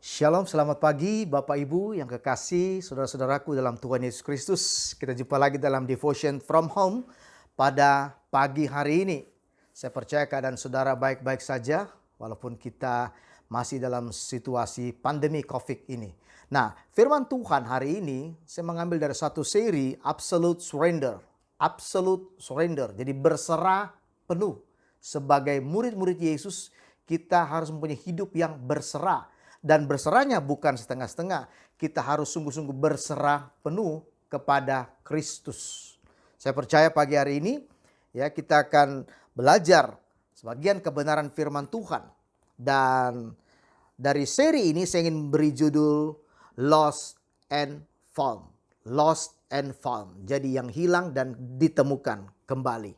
Shalom, selamat pagi Bapak Ibu yang kekasih, saudara-saudaraku dalam Tuhan Yesus Kristus. Kita jumpa lagi dalam Devotion from Home pada pagi hari ini. Saya percaya keadaan saudara baik-baik saja walaupun kita masih dalam situasi pandemi COVID ini. Nah, firman Tuhan hari ini saya mengambil dari satu seri Absolute Surrender. Absolute Surrender, jadi berserah penuh. Sebagai murid-murid Yesus, kita harus mempunyai hidup yang berserah. Dan berserahnya bukan setengah-setengah. Kita harus sungguh-sungguh berserah penuh kepada Kristus. Saya percaya pagi hari ini ya kita akan belajar sebagian kebenaran firman Tuhan. Dan dari seri ini saya ingin beri judul Lost and Found. Lost and Found. Jadi yang hilang dan ditemukan kembali.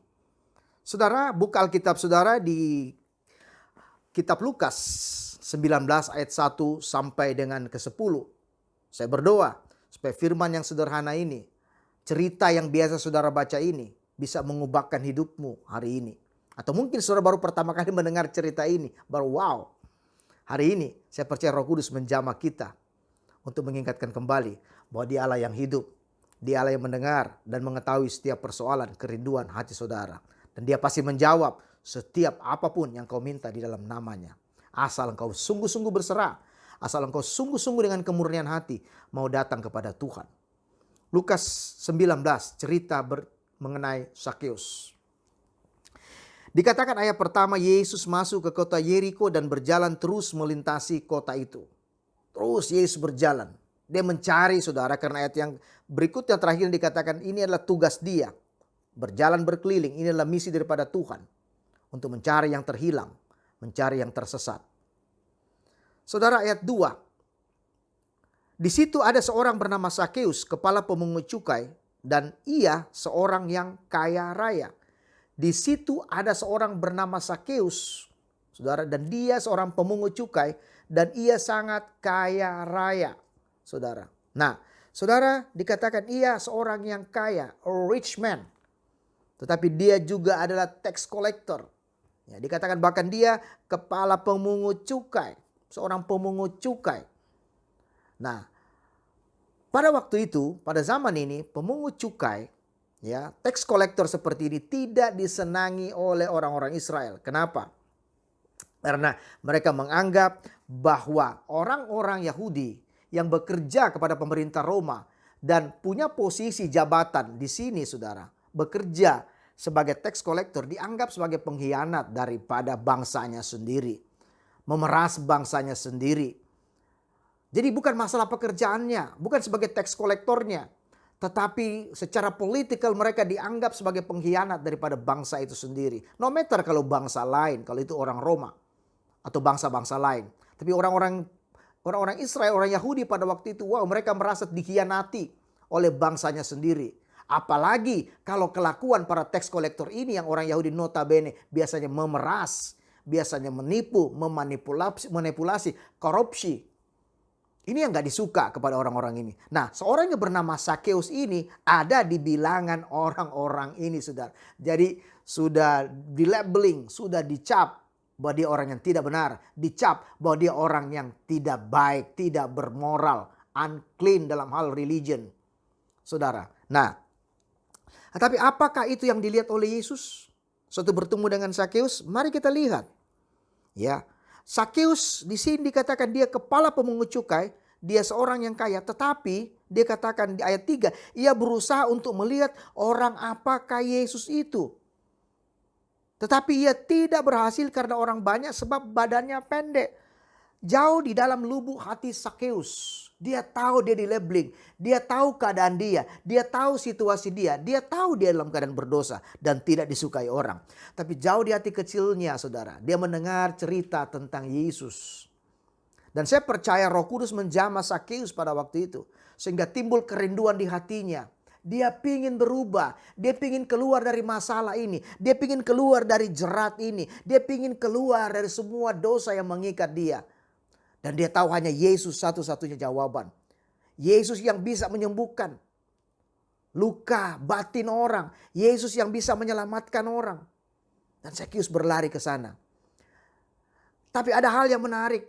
Saudara, buka Alkitab saudara di Kitab Lukas 19 ayat 1 sampai dengan ke-10. Saya berdoa supaya firman yang sederhana ini, cerita yang biasa saudara baca ini, bisa mengubahkan hidupmu hari ini. Atau mungkin saudara baru pertama kali mendengar cerita ini, baru wow. Hari ini saya percaya Roh Kudus menjamah kita untuk mengingatkan kembali bahwa Dia Allah yang hidup. Dia Allah yang mendengar dan mengetahui setiap persoalan, kerinduan hati saudara. Dan Dia pasti menjawab setiap apapun yang kau minta di dalam namanya. Asal engkau sungguh-sungguh berserah. Asal engkau sungguh-sungguh dengan kemurnian hati mau datang kepada Tuhan. Lukas 19 cerita mengenai Sakeus. Dikatakan ayat pertama, Yesus masuk ke kota Yeriko dan berjalan terus melintasi kota itu. Terus Yesus berjalan. Dia mencari saudara, karena ayat yang berikutnya terakhir dikatakan ini adalah tugas dia. Berjalan berkeliling, ini adalah misi daripada Tuhan. Untuk mencari yang terhilang, mencari yang tersesat. Saudara, ayat 2. Di situ ada seorang bernama Sakeus, kepala pemungut cukai, dan ia seorang yang kaya raya. Di situ ada seorang bernama Sakeus, saudara, dan dia seorang pemungut cukai, dan ia sangat kaya raya, saudara. Nah, saudara, dikatakan ia seorang yang kaya, a rich man. Tetapi dia juga adalah tax collector. Ya, dikatakan bahkan dia kepala pemungut cukai, seorang pemungut cukai. Nah, pada waktu itu, pada zaman ini, pemungut cukai, ya, tax collector seperti ini tidak disenangi oleh orang-orang Israel. Kenapa? Karena mereka menganggap bahwa orang-orang Yahudi yang bekerja kepada pemerintah Roma dan punya posisi jabatan di sini, saudara, bekerja sebagai tax collector dianggap sebagai pengkhianat daripada bangsanya sendiri. Memeras bangsanya sendiri. Jadi bukan masalah pekerjaannya, bukan sebagai tax collectornya. Tetapi secara politikal mereka dianggap sebagai pengkhianat daripada bangsa itu sendiri. No matter kalau bangsa lain, kalau itu orang Roma atau bangsa-bangsa lain. Tapi orang-orang Israel, orang Yahudi pada waktu itu, wow, mereka merasa dikhianati oleh bangsanya sendiri. Apalagi kalau kelakuan para tax collector ini yang orang Yahudi notabene biasanya memeras, biasanya menipu, memanipulasi, korupsi. Ini yang gak disuka kepada orang-orang ini. Nah, seorang yang bernama Sakeus ini ada di bilangan orang-orang ini, saudara. Jadi sudah di-labeling, sudah dicap bahwa dia orang yang tidak benar. Dicap bahwa dia orang yang tidak baik, tidak bermoral, unclean dalam hal religion, saudara. Nah, tapi apakah itu yang dilihat oleh Yesus? Suatu bertemu dengan Sakeus, mari kita lihat. Ya, Sakeus di sini dikatakan dia kepala pemungut cukai, dia seorang yang kaya, tetapi dia katakan di ayat 3, ia berusaha untuk melihat orang apakah Yesus itu. Tetapi ia tidak berhasil karena orang banyak sebab badannya pendek. Jauh di dalam lubuk hati Sakeus. Dia tahu dia di-labeling. Dia tahu keadaan dia. Dia tahu situasi dia. Dia tahu dia dalam keadaan berdosa dan tidak disukai orang. Tapi jauh di hati kecilnya, saudara, dia mendengar cerita tentang Yesus. Dan saya percaya Roh Kudus menjamah Sakeus pada waktu itu. Sehingga timbul kerinduan di hatinya. Dia pingin berubah. Dia pingin keluar dari masalah ini. Dia pingin keluar dari jerat ini. Dia pingin keluar dari semua dosa yang mengikat dia. Dan dia tahu hanya Yesus satu-satunya jawaban. Yesus yang bisa menyembuhkan luka batin orang. Yesus yang bisa menyelamatkan orang. Dan Sakeus berlari ke sana. Tapi ada hal yang menarik.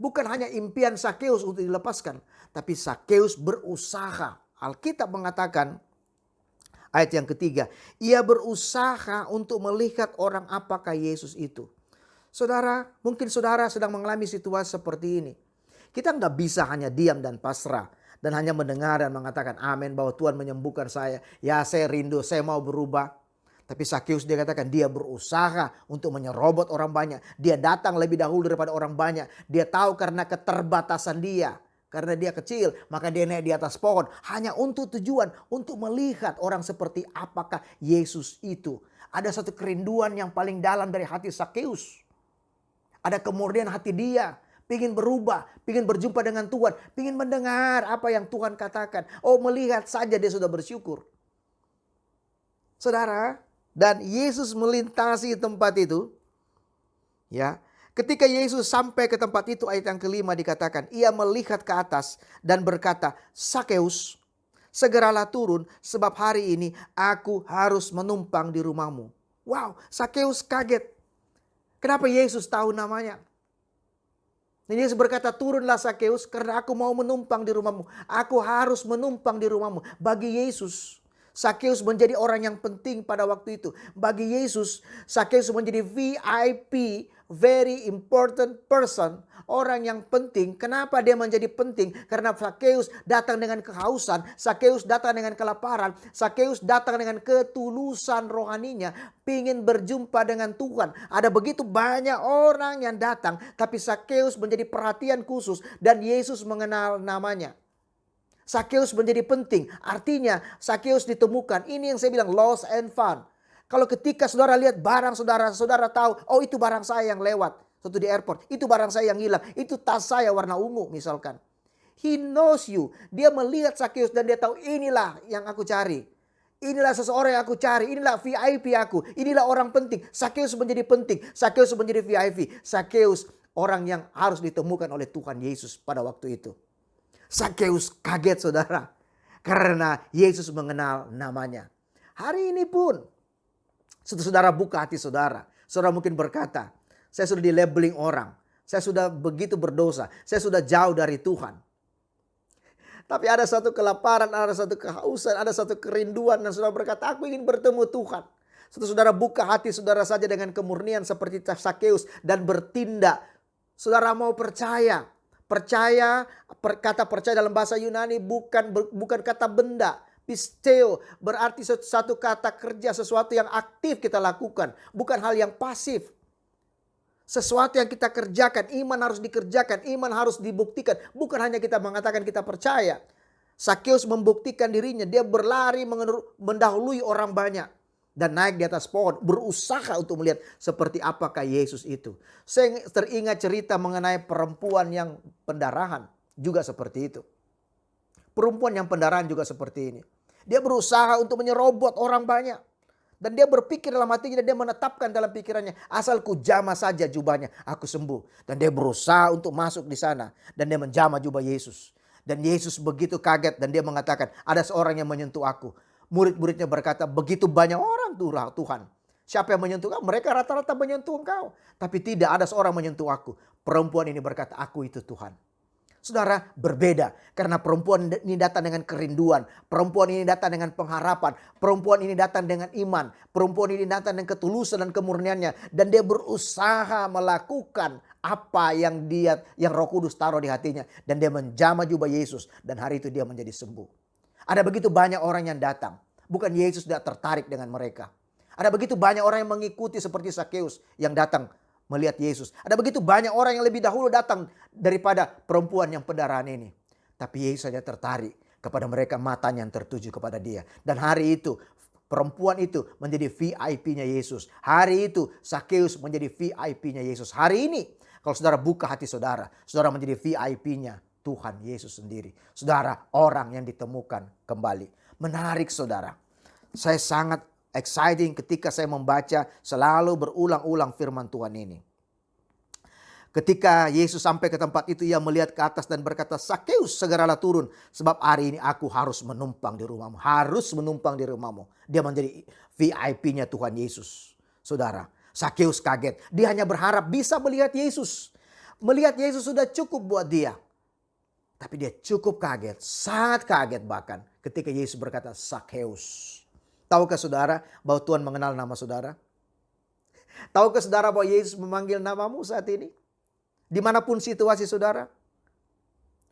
Bukan hanya impian Sakeus untuk dilepaskan, tapi Sakeus berusaha. Alkitab mengatakan, ayat yang ketiga, ia berusaha untuk melihat orang apakah Yesus itu. Saudara, mungkin saudara sedang mengalami situasi seperti ini. Kita nggak bisa hanya diam dan pasrah dan hanya mendengar dan mengatakan amin bahwa Tuhan menyembuhkan saya. Ya, saya rindu, saya mau berubah. Tapi Sakeus dia katakan dia berusaha untuk menyerobot orang banyak. Dia datang lebih dahulu daripada orang banyak. Dia tahu karena keterbatasan dia. Karena dia kecil, maka dia naik di atas pohon. Hanya untuk tujuan, untuk melihat orang seperti apakah Yesus itu. Ada satu kerinduan yang paling dalam dari hati Sakeus. Ada kemurnian hati dia. Pingin berubah, pingin berjumpa dengan Tuhan. Pingin mendengar apa yang Tuhan katakan. Oh, melihat saja dia sudah bersyukur. Saudara, dan Yesus melintasi tempat itu. Ya, ketika Yesus sampai ke tempat itu, ayat yang kelima dikatakan, ia melihat ke atas dan berkata, Sakeus, segeralah turun sebab hari ini aku harus menumpang di rumahmu. Wow, Sakeus kaget. Kenapa Yesus tahu namanya? Dan Yesus berkata, turunlah Sakeus karena aku mau menumpang di rumahmu. Aku harus menumpang di rumahmu. Bagi Yesus, Sakeus menjadi orang yang penting pada waktu itu. Bagi Yesus, Sakeus menjadi VIP, very important person. Orang yang penting. Kenapa dia menjadi penting? Karena Sakeus datang dengan kehausan. Sakeus datang dengan kelaparan. Sakeus datang dengan ketulusan rohaninya. Pingin berjumpa dengan Tuhan. Ada begitu banyak orang yang datang. Tapi Sakeus menjadi perhatian khusus. Dan Yesus mengenal namanya. Sakeus menjadi penting. Artinya Sakeus ditemukan. Ini yang saya bilang lost and found. Kalau ketika saudara lihat barang saudara, saudara tahu, oh itu barang saya yang lewat. Satu di airport, itu barang saya yang hilang. Itu tas saya warna ungu misalkan. He knows you. Dia melihat Sakeus dan dia tahu inilah yang aku cari. Inilah seseorang yang aku cari. Inilah VIP aku. Inilah orang penting. Sakeus menjadi penting. Sakeus menjadi VIP. Sakeus orang yang harus ditemukan oleh Tuhan Yesus pada waktu itu. Sakeus kaget saudara. Karena Yesus mengenal namanya. Hari ini pun, saudara buka hati saudara. Saudara mungkin berkata, saya sudah di-labeling orang. Saya sudah begitu berdosa. Saya sudah jauh dari Tuhan. Tapi ada satu kelaparan, ada satu kehausan, ada satu kerinduan. Dan saudara berkata, aku ingin bertemu Tuhan. Saudara buka hati saudara saja dengan kemurnian seperti Sakeus. Dan bertindak. Saudara mau percaya. Percaya, kata percaya dalam bahasa Yunani bukan kata benda. Pisteo berarti satu kata kerja, sesuatu yang aktif kita lakukan. Bukan hal yang pasif. Sesuatu yang kita kerjakan, iman harus dikerjakan, iman harus dibuktikan. Bukan hanya kita mengatakan kita percaya. Sakeus membuktikan dirinya, dia berlari mendahului orang banyak. Dan naik di atas pohon, berusaha untuk melihat seperti apakah Yesus itu. Saya teringat cerita mengenai perempuan yang pendarahan, juga seperti itu. Perempuan yang pendarahan juga seperti ini. Dia berusaha untuk menyerobot orang banyak. Dan dia berpikir dalam hatinya dan dia menetapkan dalam pikirannya. Asal ku jamah saja jubahnya, aku sembuh. Dan dia berusaha untuk masuk di sana. Dan dia menjamah jubah Yesus. Dan Yesus begitu kaget dan dia mengatakan, ada seorang yang menyentuh aku. Murid-muridnya berkata, begitu banyak orang Tuhan. Siapa yang menyentuh engkau? Mereka rata-rata menyentuh engkau. Tapi tidak ada seorang menyentuh aku. Perempuan ini berkata, aku itu Tuhan. Saudara, berbeda karena perempuan ini datang dengan kerinduan, perempuan ini datang dengan pengharapan, perempuan ini datang dengan iman, perempuan ini datang dengan ketulusan dan kemurniannya, dan dia berusaha melakukan apa yang Roh Kudus taruh di hatinya, dan dia menjamah jubah Yesus dan hari itu dia menjadi sembuh. Ada begitu banyak orang yang datang, bukan Yesus tidak tertarik dengan mereka. Ada begitu banyak orang yang mengikuti seperti Sakeus yang datang melihat Yesus. Ada begitu banyak orang yang lebih dahulu datang daripada perempuan yang pendarahan ini. Tapi Yesus saja tertarik kepada mereka, matanya yang tertuju kepada dia. Dan hari itu perempuan itu menjadi VIP-nya Yesus. Hari itu Sakeus menjadi VIP-nya Yesus. Hari ini kalau saudara buka hati saudara, saudara menjadi VIP-nya Tuhan Yesus sendiri. Saudara, orang yang ditemukan kembali. Menarik saudara. Saya sangat exciting ketika saya membaca selalu berulang-ulang firman Tuhan ini. Ketika Yesus sampai ke tempat itu, ia melihat ke atas dan berkata, Sakeus segeralah turun. Sebab hari ini aku harus menumpang di rumahmu. Harus menumpang di rumahmu. Dia menjadi VIP-nya Tuhan Yesus. Saudara, Sakeus kaget. Dia hanya berharap bisa melihat Yesus. melihat Yesus sudah cukup buat dia. Tapi dia cukup kaget, sangat kaget bahkan ketika Yesus berkata, Zakheus. Tahukah saudara bahwa Tuhan mengenal nama saudara? Tahukah saudara bahwa Yesus memanggil namamu saat ini? Dimanapun situasi saudara.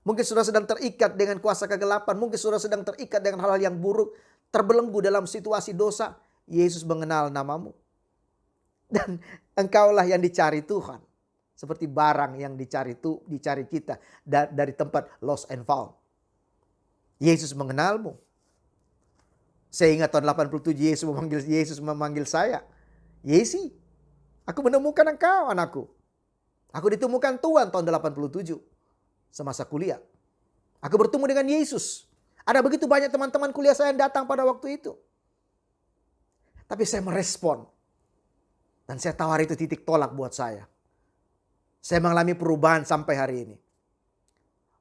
Mungkin saudara sedang terikat dengan kuasa kegelapan. Mungkin saudara sedang terikat dengan hal-hal yang buruk. Terbelenggu dalam situasi dosa. Yesus mengenal namamu. Dan engkaulah yang dicari Tuhan. Seperti barang yang dicari kita dari tempat lost and found. Yesus mengenalmu. Saya ingat tahun 87 Yesus memanggil saya. Yesi, aku menemukan engkau anakku. Aku ditemukan Tuhan tahun 87 semasa kuliah. Aku bertemu dengan Yesus. Ada begitu banyak teman-teman kuliah saya yang datang pada waktu itu. Tapi saya merespon. Dan saya tahu hari itu titik tolak buat saya. Saya mengalami perubahan sampai hari ini.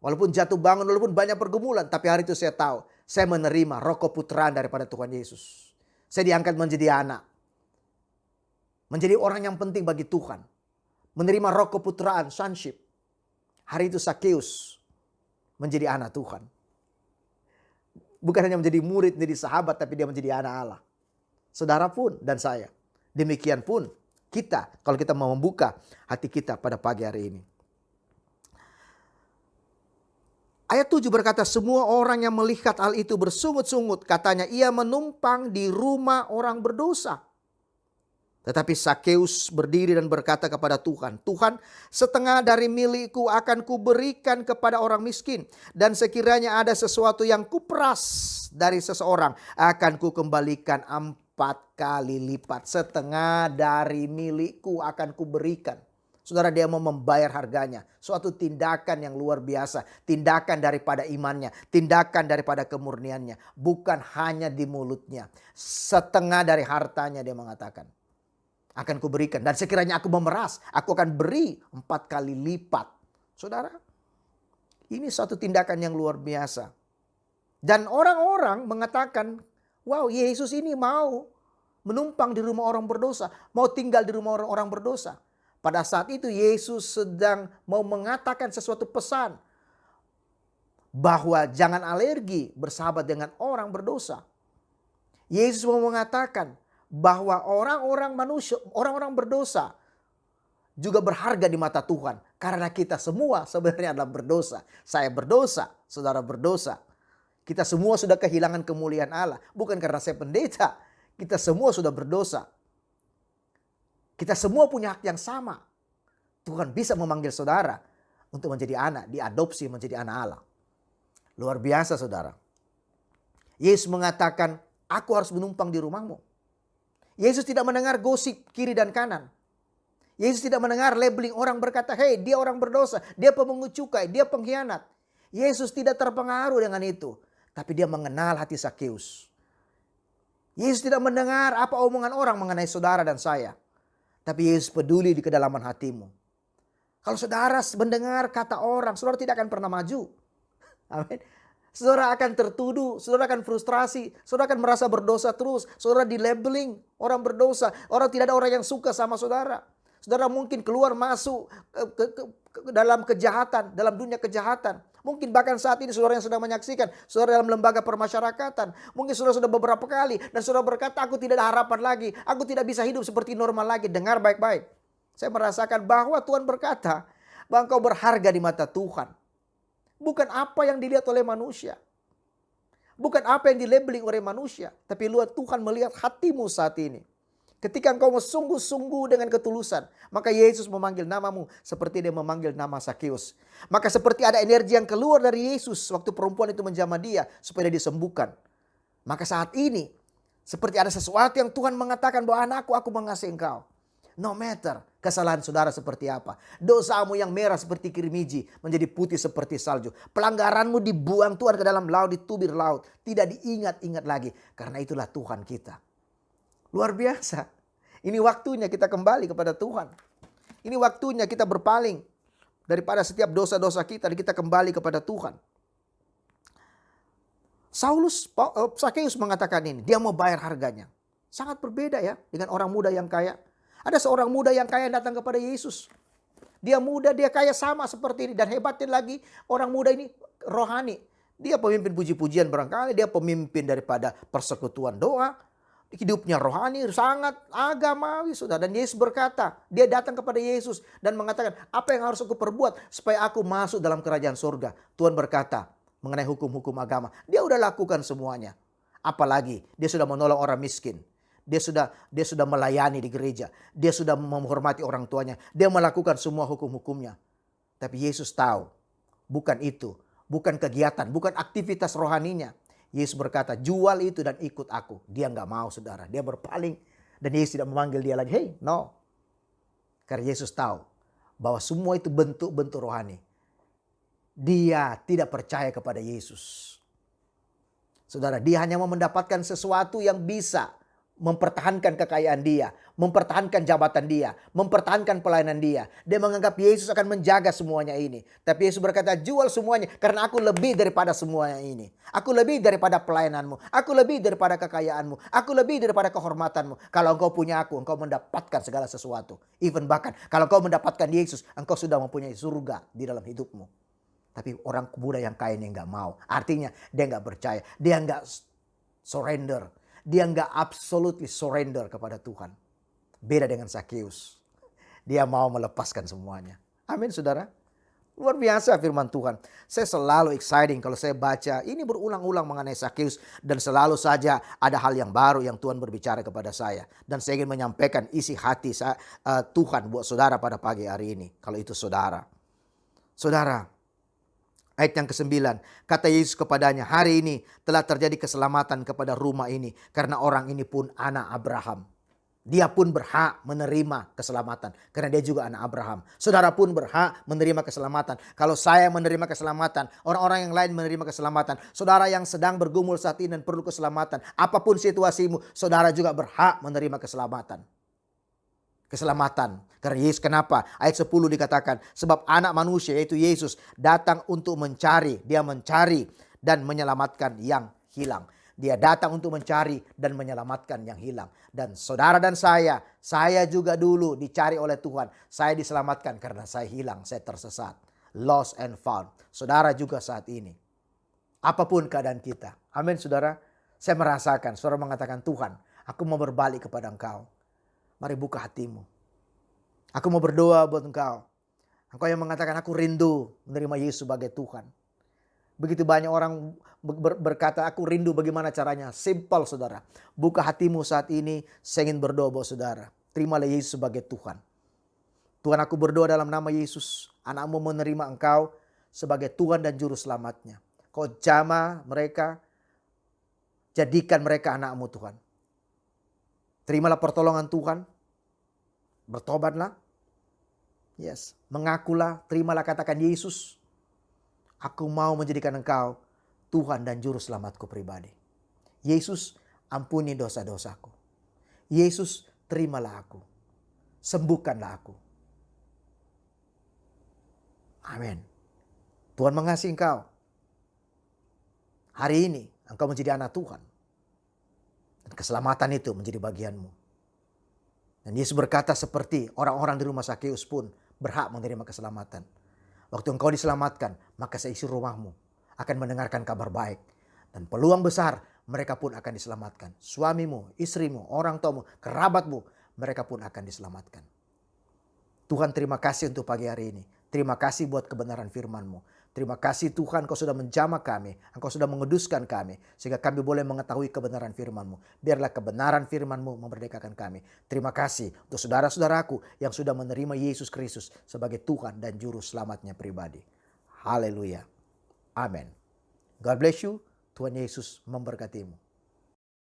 Walaupun jatuh bangun, walaupun banyak pergumulan. Tapi hari itu saya tahu. Saya menerima roh keputraan daripada Tuhan Yesus. Saya diangkat menjadi anak. Menjadi orang yang penting bagi Tuhan. Menerima roh keputraan, sonship. Hari itu Zakheus menjadi anak Tuhan. Bukan hanya menjadi murid, menjadi sahabat. Tapi dia menjadi anak Allah. Saudara pun dan saya. Demikian pun kita, kalau kita mau membuka hati kita pada pagi hari ini. Ayat 7 berkata, semua orang yang melihat hal itu bersungut-sungut. Katanya, ia menumpang di rumah orang berdosa. Tetapi Zakheus berdiri dan berkata kepada Tuhan, Tuhan, setengah dari milikku akan kuberikan kepada orang miskin. Dan sekiranya ada sesuatu yang kuperas dari seseorang, akan kukembalikan 4 kali lipat. Setengah dari milikku akan kuberikan. Saudara, dia mau membayar harganya. Suatu tindakan yang luar biasa. Tindakan daripada imannya. Tindakan daripada kemurniannya. Bukan hanya di mulutnya. Setengah dari hartanya dia mengatakan. Akan kuberikan. Dan sekiranya aku memeras, aku akan beri 4 kali lipat. Saudara, ini suatu tindakan yang luar biasa. Dan orang-orang mengatakan, wow, Yesus ini mau menumpang di rumah orang berdosa. Mau tinggal di rumah orang berdosa. Pada saat itu Yesus sedang mau mengatakan sesuatu pesan. Bahwa jangan alergi bersahabat dengan orang berdosa. Yesus mau mengatakan bahwa orang-orang berdosa juga berharga di mata Tuhan. Karena kita semua sebenarnya adalah berdosa. Saya berdosa, saudara berdosa. Kita semua sudah kehilangan kemuliaan Allah. Bukan karena saya pendeta. Kita semua sudah berdosa. Kita semua punya hak yang sama. Tuhan bisa memanggil saudara untuk menjadi anak, diadopsi menjadi anak Allah. Luar biasa saudara. Yesus mengatakan, aku harus menumpang di rumahmu. Yesus tidak mendengar gosip kiri dan kanan. Yesus tidak mendengar labeling orang berkata, hey, dia orang berdosa, dia pemungut cukai, dia pengkhianat. Yesus tidak terpengaruh dengan itu. Tapi dia mengenal hati Zakheus. Yesus tidak mendengar apa omongan orang mengenai saudara dan saya. Tapi Yesus peduli di kedalaman hatimu. Kalau saudara mendengar kata orang, saudara tidak akan pernah maju. Amin. Saudara akan tertuduh, saudara akan frustrasi, saudara akan merasa berdosa terus. Saudara di labeling orang berdosa. Orang tidak ada orang yang suka sama saudara. Saudara mungkin keluar masuk ke dalam kejahatan, dalam dunia kejahatan. Mungkin bahkan saat ini saudara yang sedang menyaksikan, saudara dalam lembaga permasyarakatan. Mungkin saudara sudah beberapa kali dan saudara berkata, aku tidak ada harapan lagi. Aku tidak bisa hidup seperti normal lagi. Dengar baik-baik. Saya merasakan bahwa Tuhan berkata, bahwa engkau berharga di mata Tuhan. Bukan apa yang dilihat oleh manusia. Bukan apa yang dilabeling oleh manusia. Tapi luar Tuhan melihat hatimu saat ini. Ketika engkau sungguh-sungguh dengan ketulusan, maka Yesus memanggil namamu seperti dia memanggil nama Zakheus. Maka seperti ada energi yang keluar dari Yesus waktu perempuan itu menjamah dia supaya dia disembuhkan. Maka saat ini seperti ada sesuatu yang Tuhan mengatakan bahwa anakku, aku mengasihi engkau. No matter kesalahan saudara seperti apa. Dosamu yang merah seperti kirmiji menjadi putih seperti salju. Pelanggaranmu dibuang Tuhan ke dalam laut, ditubir laut. Tidak diingat-ingat lagi. Karena itulah Tuhan kita. Luar biasa. Ini waktunya kita kembali kepada Tuhan. Ini waktunya kita berpaling daripada setiap dosa-dosa kita dan kita kembali kepada Tuhan. Zakheus mengatakan ini, dia mau bayar harganya. Sangat berbeda ya dengan orang muda yang kaya. Ada seorang muda yang kaya yang datang kepada Yesus. Dia muda, dia kaya sama seperti ini. Dan hebatnya lagi, orang muda ini rohani. Dia pemimpin puji-pujian barangkali, dia pemimpin daripada persekutuan doa. Hidupnya rohani, sangat agamawi, saudara. Dan Yesus berkata, dia datang kepada Yesus dan mengatakan, apa yang harus aku perbuat supaya aku masuk dalam kerajaan surga? Tuhan berkata, mengenai hukum-hukum agama, dia udah lakukan semuanya. Apalagi, dia sudah menolong orang miskin. Dia sudah melayani di gereja. Dia sudah menghormati orang tuanya. Dia melakukan semua hukum-hukumnya. Tapi Yesus tahu, bukan itu. Bukan kegiatan, bukan aktivitas rohaninya. Yesus berkata, jual itu dan ikut aku. Dia nggak mau, saudara. Dia berpaling. Dan Yesus tidak memanggil dia lagi. Hey, no. Karena Yesus tahu bahwa semua itu bentuk-bentuk rohani. Dia tidak percaya kepada Yesus. Saudara, dia hanya mau mendapatkan sesuatu yang bisa mempertahankan kekayaan dia, mempertahankan jabatan dia, mempertahankan pelayanan dia. Dia menganggap Yesus akan menjaga semuanya ini. Tapi Yesus berkata, jual semuanya karena aku lebih daripada semuanya ini. Aku lebih daripada pelayananmu. Aku lebih daripada kekayaanmu. Aku lebih daripada kehormatanmu. Kalau engkau punya aku, engkau mendapatkan segala sesuatu. Even bahkan kalau engkau mendapatkan Yesus, engkau sudah mempunyai surga di dalam hidupmu. Tapi orang muda yang kaya ini nggak mau. Artinya dia nggak percaya. Dia nggak surrender. Dia nggak absolutely surrender kepada Tuhan. Beda dengan Sakeus. Dia mau melepaskan semuanya. Amin, saudara. Luar biasa firman Tuhan. Saya selalu exciting kalau saya baca. Ini berulang-ulang mengenai Sakeus. Dan selalu saja ada hal yang baru yang Tuhan berbicara kepada saya. Dan saya ingin menyampaikan isi hati Tuhan buat saudara pada pagi hari ini. Kalau itu saudara. Saudara, ayat yang ke-9, kata Yesus kepadanya, hari ini telah terjadi keselamatan kepada rumah ini. Karena orang ini pun anak Abraham. Dia pun berhak menerima keselamatan. Karena dia juga anak Abraham. Saudara pun berhak menerima keselamatan. Kalau saya menerima keselamatan, orang-orang yang lain menerima keselamatan. Saudara yang sedang bergumul saat ini dan perlu keselamatan. Apapun situasimu, saudara juga berhak menerima keselamatan. Keselamatan. Karena Yesus, kenapa? Ayat 10 dikatakan, sebab anak manusia yaitu Yesus datang untuk mencari. Dia mencari dan menyelamatkan yang hilang. Dia datang untuk mencari dan menyelamatkan yang hilang. Dan saudara dan saya juga dulu dicari oleh Tuhan. Saya diselamatkan karena saya hilang, saya tersesat. Lost and found. Saudara juga saat ini. Apapun keadaan kita. Amin, saudara. Saya merasakan, saudara mengatakan, Tuhan, aku mau berbalik kepada Engkau. Mari buka hatimu. Aku mau berdoa buat engkau. Engkau yang mengatakan aku rindu menerima Yesus sebagai Tuhan. Begitu banyak orang berkata aku rindu, bagaimana caranya? Simple, saudara. Buka hatimu saat ini. Saya ingin berdoa buat saudara. Terimalah Yesus sebagai Tuhan. Tuhan, aku berdoa dalam nama Yesus. Anakmu menerima engkau sebagai Tuhan dan Juru Selamatnya. Kau jamah mereka. Jadikan mereka anakmu, Tuhan. Terimalah pertolongan Tuhan. Bertobatlah. Yes. Mengakulah. Terimalah, katakan, Yesus, aku mau menjadikan engkau Tuhan dan Juru Selamatku pribadi. Yesus, ampuni dosa-dosaku. Yesus, terimalah aku. Sembuhkanlah aku. Amin. Tuhan mengasihi engkau. Hari ini engkau menjadi anak Tuhan. Dan keselamatan itu menjadi bagianmu. Dan Yesus berkata seperti orang-orang di rumah Sakeus pun berhak menerima keselamatan. Waktu engkau diselamatkan, maka seisi rumahmu akan mendengarkan kabar baik. Dan peluang besar mereka pun akan diselamatkan. Suamimu, istrimu, orang tuamu, kerabatmu, mereka pun akan diselamatkan. Tuhan, terima kasih untuk pagi hari ini. Terima kasih buat kebenaran firman-Mu. Terima kasih Tuhan, Kau sudah menjamah kami. Engkau sudah menguduskan kami. Sehingga kami boleh mengetahui kebenaran firman-Mu. Biarlah kebenaran firman-Mu memerdekakan kami. Terima kasih untuk saudara-saudaraku yang sudah menerima Yesus Kristus sebagai Tuhan dan Juru Selamatnya pribadi. Haleluya. Amin. God bless you. Tuhan Yesus memberkatimu.